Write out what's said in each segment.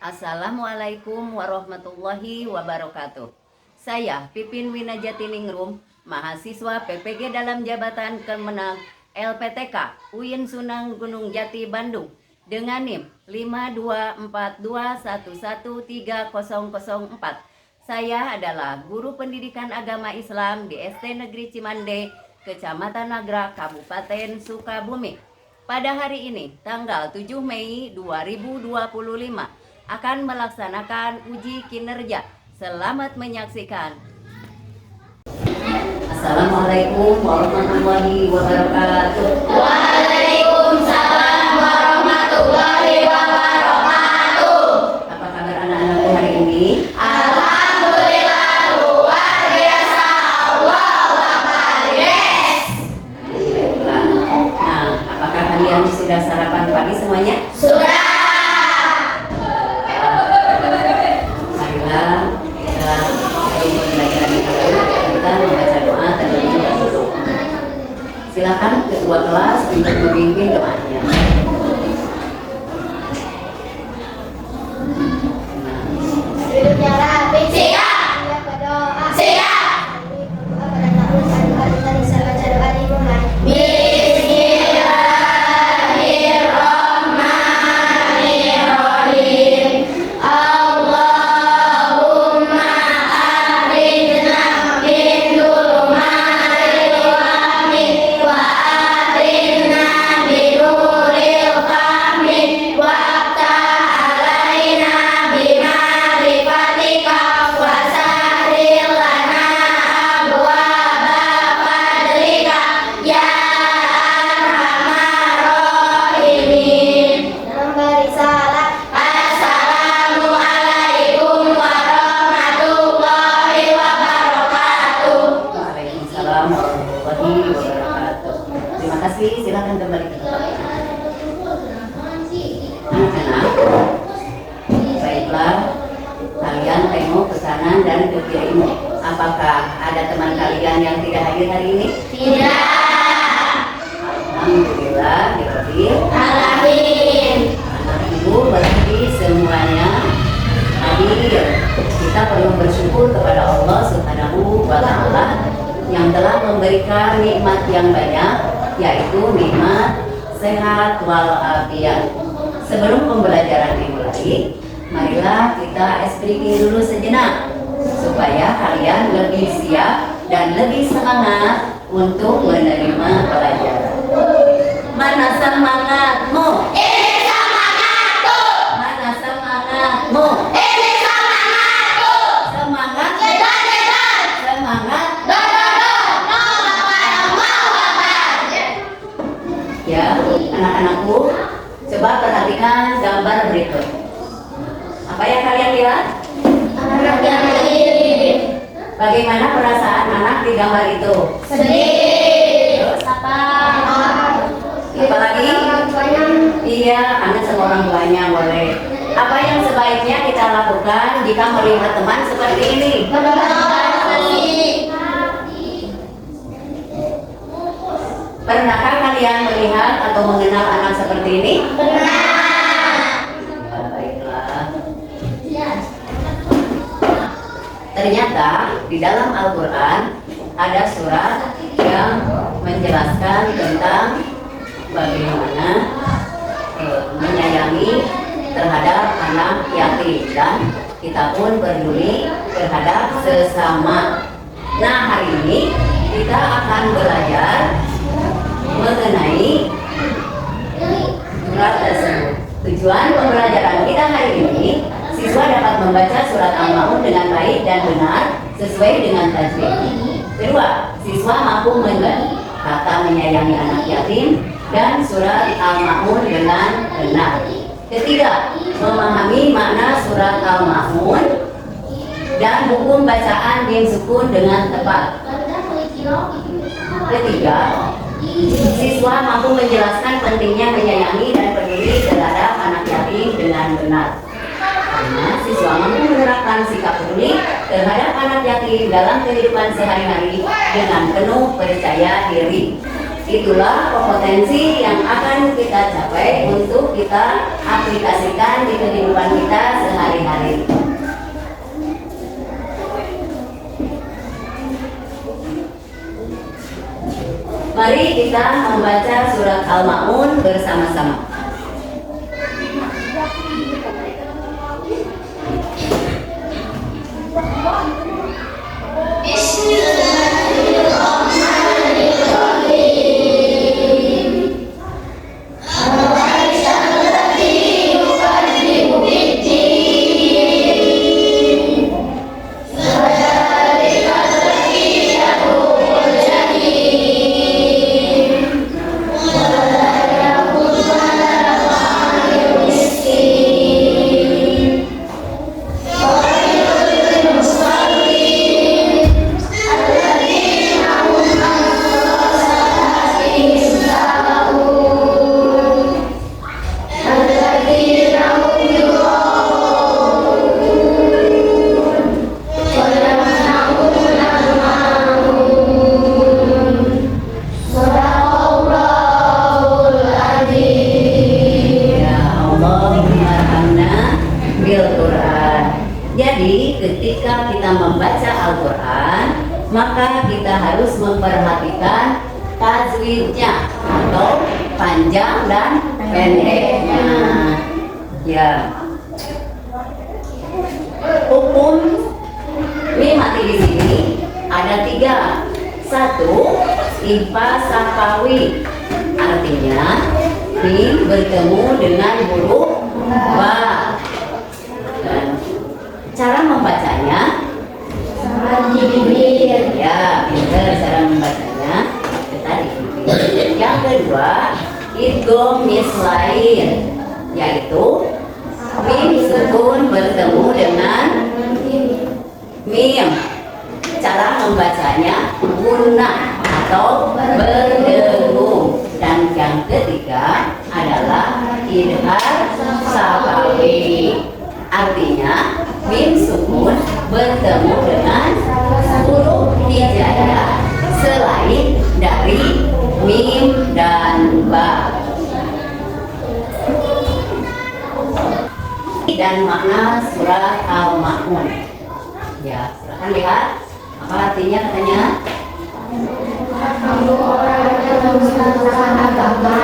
Assalamualaikum warahmatullahi wabarakatuh. Saya Pipin Winajatiningrum, mahasiswa PPG dalam jabatan Kemenang LPTK UIN Sunang Gunung Jati Bandung dengan NIM 52421130004. Saya adalah guru pendidikan agama Islam di SD Negeri Cimande, Kecamatan Nagra, Kabupaten Sukabumi. Pada hari ini, tanggal 7 Mei 2025, akan melaksanakan uji kinerja. Selamat menyaksikan. Assalamualaikum warahmatullahi wabarakatuh. Waalaikumsalam warahmatullahi wabarakatuh. Apa kabar anak-anakku hari ini? Alhamdulillah luar biasa. Allahu Akbar. Yes. Nah, apakah kalian sudah sarapan pagi semuanya? Sudah. Silakan ketua kelas untuk memimpin doanya. Duduknya rapi. Siap. Berdoa. Siap. Bismillahirrahmanirrahim. Allahumma akhrijna min dhulumatil wahmi wa akhrijna binuril fahmi wa aftah alaina bima'rifatika wa sahhil lana abwaaba fadlika ya arhamar rahimin. Nomor risalah. Assalamualaikum warahmatullahi wabarakatuh. Waalaikumsalam warahmatullahi wabarakatuh. Terima kasih. Silakan kembali ke tempat. Anak-anak, baiklah, kalian tengok ke kanan dan ke kirimu. Apakah ada teman kalian yang tidak hadir hari ini? Tidak. Alhamdulillah, dihadir. Alamin. Anak ibu berarti semuanya hadir. Kita perlu bersyukur kepada Allah Subhanahu wa Ta'ala yang telah memberikan nikmat yang banyak, yaitu nikmat sehat walafiat. Sebelum pembelajaran dimulai, marilah kita ice breaking dulu sejenak supaya kalian lebih siap dan lebih semangat untuk menerima pelajaran. Mana semangatmu? Ini semangatku. Mana semangatmu? Ini semangatku. Semangat, Jedan. semangat. Ya, anak-anakku, coba perhatikan gambar berikut. Apa yang kalian lihat? Anak yang sedih. Bagaimana perasaan anak di gambar itu? Sedih. Terus Apa? Apalagi? Iya, anak sama orang tuanya boleh. Apa yang sebaiknya kita lakukan jika melihat teman seperti ini? Pernahkah kalian melihat atau mengenal anak seperti ini? Ya, baiklah. Ternyata di dalam Al-Quran ada surat yang menjelaskan tentang bagaimana menyayangi terhadap anak yatim, dan kita pun peduli terhadap sesama. Nah, hari ini kita akan belajar mengenai surat tersebut. Tujuan pembelajaran kita hari ini, siswa dapat membaca surat Al-Ma'un dengan baik dan benar sesuai dengan tajwid. Kedua, siswa mampu mengerti kata menyayangi anak yatim dan surat Al-Ma'un dengan benar. Ketiga, memahami makna surat Al-Ma'un dan hukum bacaan mim sukun dengan tepat. Ketiga, siswa mampu menjelaskan pentingnya menyayangi dan peduli terhadap anak yatim dengan benar. Karena siswa mampu menerapkan sikap peduli terhadap anak yatim dalam kehidupan sehari-hari dengan penuh percaya diri. Itulah kompetensi yang akan kita capai untuk kita aplikasikan di kehidupan kita sehari-hari. Mari kita membaca surat Al-Ma'un bersama-sama. Jadi ketika kita membaca Al-Quran, maka kita harus memperhatikan tajwidnya atau panjang dan pendeknya. Ya. Hukum mim mati di sini ada 3. 1, ifa safawi, artinya mim bertemu dengan huruf ba. Cara membacanya, ya, pintar cara membacanya. Yang kedua, idgham mislain, yaitu mim sukun bertemu dengan mim. Cara membacanya gunnah atau berdengung. Dan yang ketiga adalah idhar safawi. Artinya mim sukun bertemu dengan huruf hijaiyah selain dari mim dan ba. Dan makna surat Al-Ma'un. Ya, silakan lihat apa artinya katanya. Orang yang membesarkan agama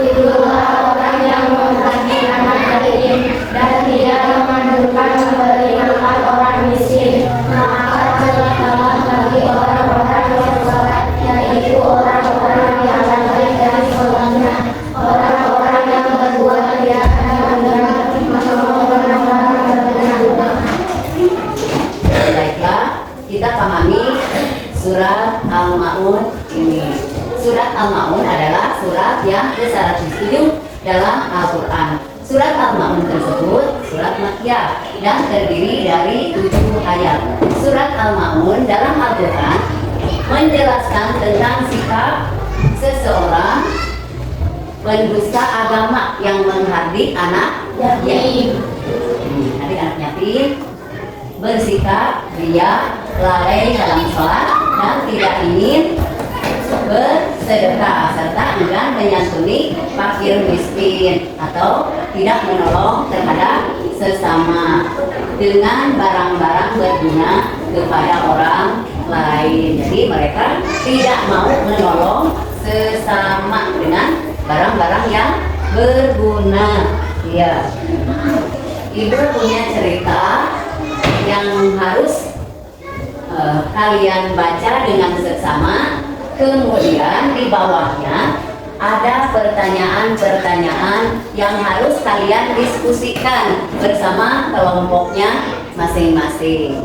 itulah orang yang memperhatikan hadirin dan tidak memandukan memberikan orang miskin. Maka celakalah bagi orang-orang yang sholat, yaitu orang-orang yang akan baik dari sholatnya. Orang-orang yang berbuat kejahatan dan Baiklah, kita pahami surat Al-Ma'un ini. Surat Al-Ma'un adalah surat yang ke-107 dalam Al-Quran. Surat Al-Ma'un tersebut surat Makkiyah dan terdiri dari 7 ayat. Surat Al-Ma'un dalam Al-Quran menjelaskan tentang sikap seseorang pendusta agama yang menghardik anak yatim. Anak yatim bersikap dia lalai dalam sholat dan tidak ingin bersedekah serta enggan menyantuni fakir miskin atau tidak menolong terhadap sesama dengan barang-barang berguna kepada orang lain. Jadi mereka tidak mau menolong sesama dengan barang-barang yang berguna. Ya, Ibu punya cerita yang harus kalian baca dengan seksama. Kemudian di bawahnya ada pertanyaan-pertanyaan yang harus kalian diskusikan bersama kelompoknya masing-masing.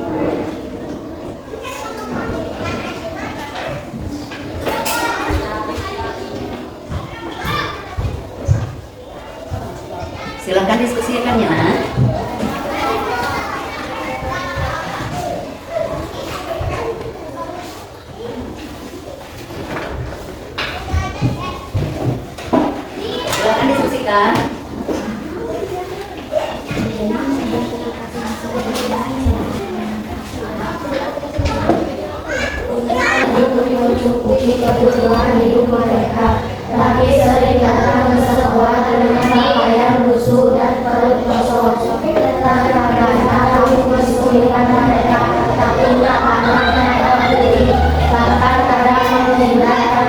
Silakan diskusikan ya. Silakan diskusikan. mencukupi kebutuhan hidup mereka, tapi sering datang ke sekolah dengan pakaian lusuh dan perut kosong. Kadang-kadang kami kesulitan mereka, tapi tak pernah mereka beri, bahkan kadang meninggalkan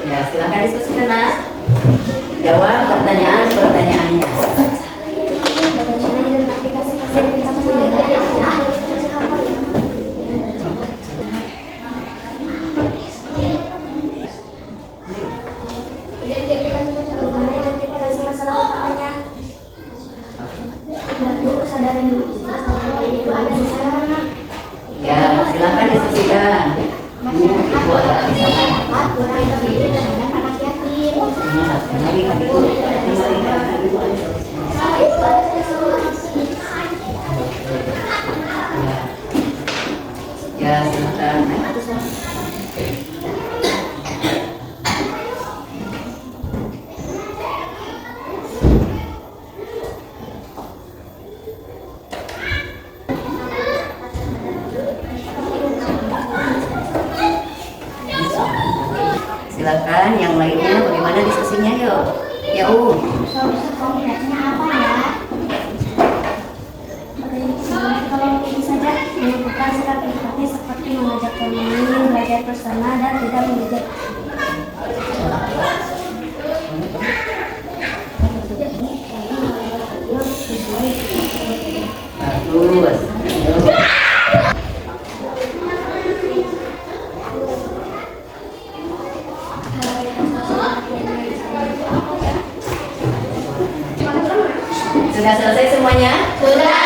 Ya, silakan diskusikan, Nak. Jawab pertanyaan-pertanyaannya. Ya, silakan diskusikan. Ibu ada di sana. Ya, silakan. Silakan, yang lainnya bagaimana diskusinya yuk? Ya, Solusi kombinasinya apa ya? Kalau ini saja menyebutkan sikap empati seperti mengajak teman, belajar bersama dan tidak mengejar. bagus. Sudah selesai semuanya? Sudah.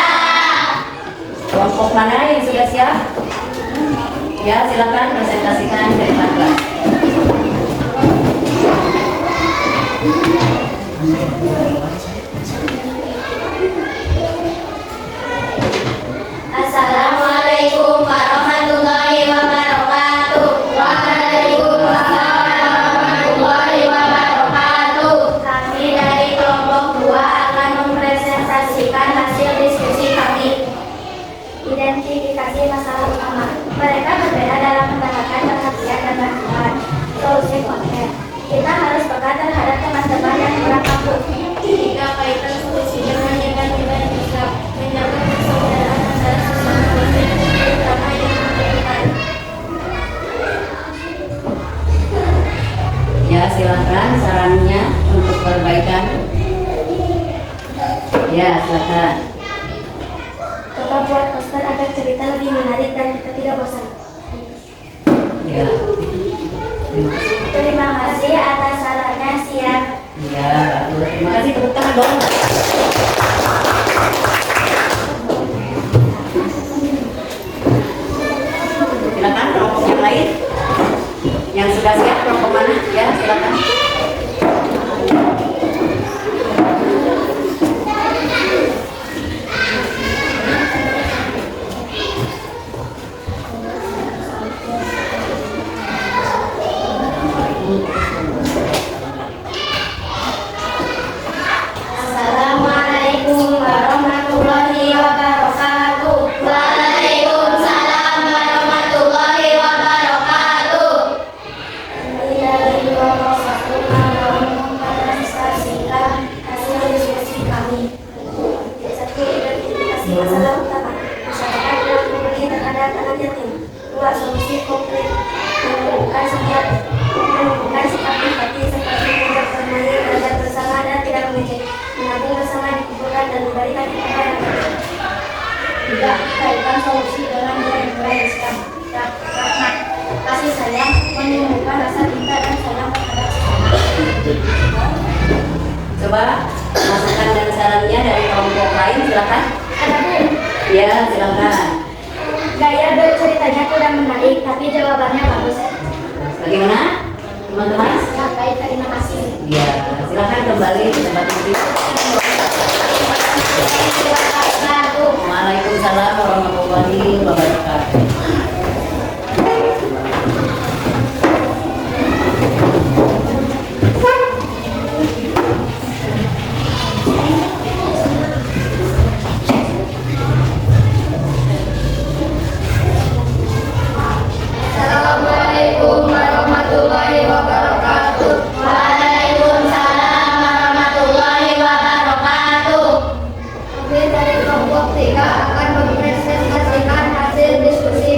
Kelompok mana yang sudah siap? Ya, silakan presentasikan dari kelas. Assalamualaikum warahmatullahi wabarakatuh. Waalaikumsalam warahmatullahi wabarakatuh. Kami dari kelompok 2 akan mempresentasikan hasil diskusi kami. Identifikasi masalah utama. Mereka berbeda dalam mendapatkan perhatian dan bantuan. Solusi konkret. Kita harus peka terhadap teman-teman yang kurang mampu. Jika kaitan solusi dengan nilai-nilai sikap, menjaga persaudaraan antara sesama manusia, terutama yang membutuhkan. Ya, silakan sarannya untuk perbaikan. Ya, silakan. Coba buat poster agar cerita lebih menarik dan kita tidak bosan. Ya. Terima kasih atas sarannya, siap. Ya, bagus. Terima kasih, tepuk tangan dong. Silakan kelompok yang lain. Yang sudah siap kelompok mana? Ya, silakan. Assalamualaikum warahmatullahi wabarakatuh. Waalaikumsalam warahmatullahi wabarakatuh. Kami dari kelompok 1 mau mempresentasikan hasil diskusi kami. 1. Identifikasi masalah utama. Masyarakat kurang peduli terhadap anak yatim. 2. Solusi konkret. Menunjukkan sikap empati seperti mengajak bermain, belajar bersama dan tidak mengejek. Menabung bersama di kuburan dan memberikan kepada yang lain. 3. Kaitkan solusi dengan nilai-nilai Islam. Rahmat, kasih sayang, menumbuhkan rasa cinta dan sayang terhadap sesama. Coba masukan dan sarannya dari kelompok lain, silakan. Ada Bu, Ya, silakan. gaya berceritanya kurang menarik, tapi jawabannya bagus. Bagaimana, teman-teman? Ya, baik, terima kasih. Ya, silakan kembali ke tempat duduk. Waalaikumsalam warahmatullahi wabarakatuh. Assalamualaikum warahmatullahi wabarakatuh. Waalaikumsalam warahmatullahi wabarakatuh. Kami dari kelompok 3 akan mempresentasikan hasil diskusi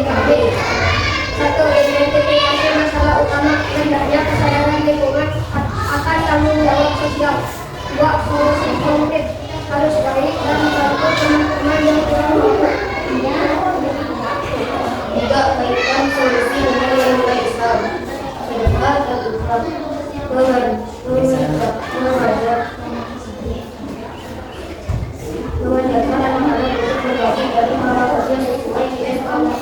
sosial. 2. Solusi konkret harus baik dan bantu teman-teman yang kurang mampu. 3. Baikkan solusi dengan yang baik Islam. 4. Tetap mengajarkan anak-anak untuk berbagi dari hal yang sesuai dengan Allah.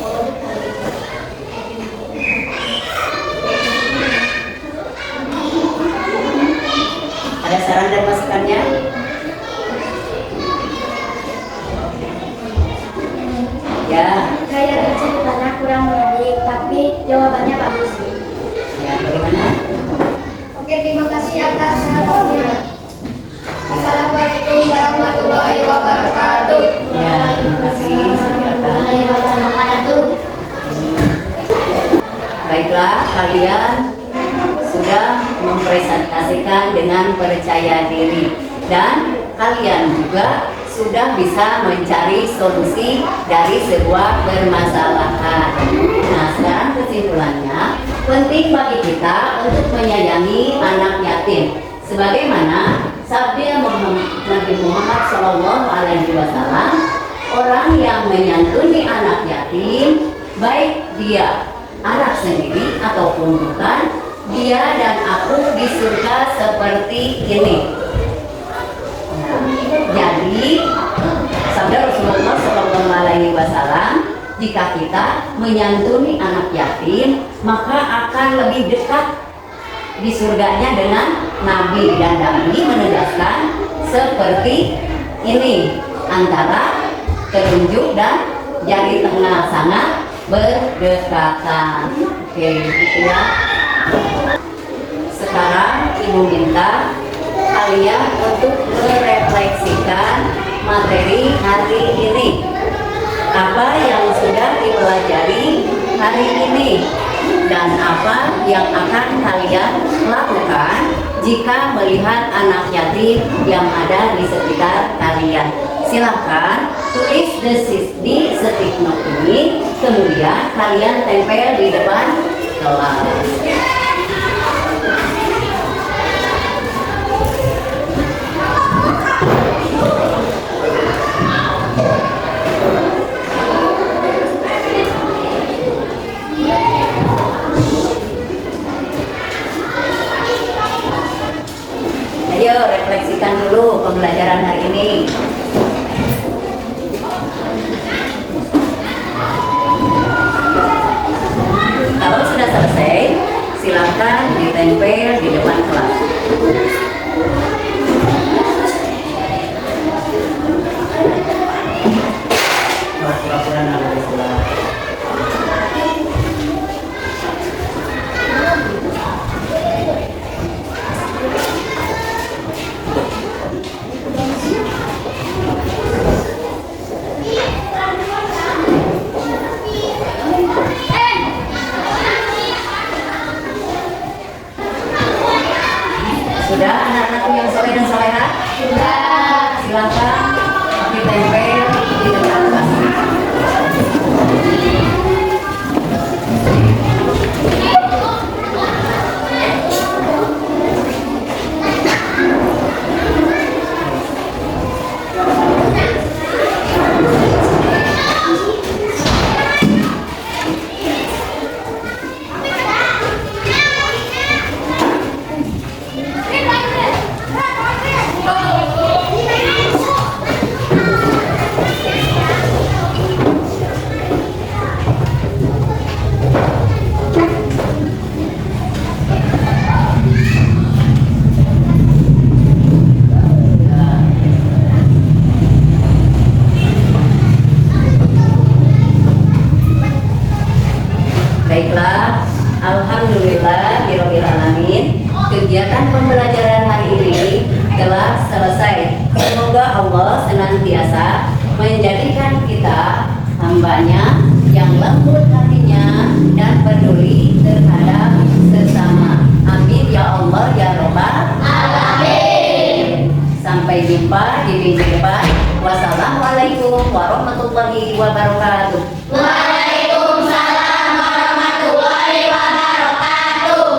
Ada saran dan masukannya? Ya. Saya ceritanya kurang menarik, tapi jawabannya bagus. Ya, bagaimana? Oke, terima kasih atas sarannya. Assalamualaikum warahmatullahi wabarakatuh. Ya, terima kasih. Silakan. Baiklah, kalian sudah mempresentasikan dengan percaya diri dan kalian juga sudah bisa mencari solusi dari sebuah permasalahan. Nah, sekarang kesimpulannya, penting bagi kita untuk menyayangi anak yatim. Sebagaimana sabda Nabi Muhammad SAW, orang yang menyantuni anak yatim, baik dia anak sendiri ataupun bukan, dia dan aku di surga seperti ini. Jadi, sabda Rasulullah SAW, jika kita menyantuni anak yatim, maka akan lebih dekat di surganya dengan Nabi, dan Nabi menegaskan seperti ini, antara telunjuk dan jari tengah sangat berdekatan. Oke, gitu ya. Sekarang Ibu minta kalian untuk merefleksikan materi hari ini. Apa yang sudah dipelajari hari ini dan apa yang akan kalian lakukan jika melihat anak yatim yang ada di sekitar kalian. Silahkan tulis di stick note ini, kemudian kalian tempel di depan kelas. Ayo refleksikan dulu pembelajaran hari ini. Kalau sudah selesai, silakan ditempel di depan kelas. Sudah anak-anakku yang soleh dan soleha? Sudah. Silakan ditempel di depan kelas. Baiklah, alhamdulillahirabbil alamin. Kegiatan pembelajaran hari ini telah selesai. Semoga Allah senantiasa menjadikan kita hambanya yang lembut hatinya dan peduli terhadap sesama. Amin ya Allah ya Rabbal alamin. Sampai jumpa di minggu depan. Wassalamualaikum warahmatullahi wabarakatuh. Waalaikumsalam warahmatullahi wabarakatuh.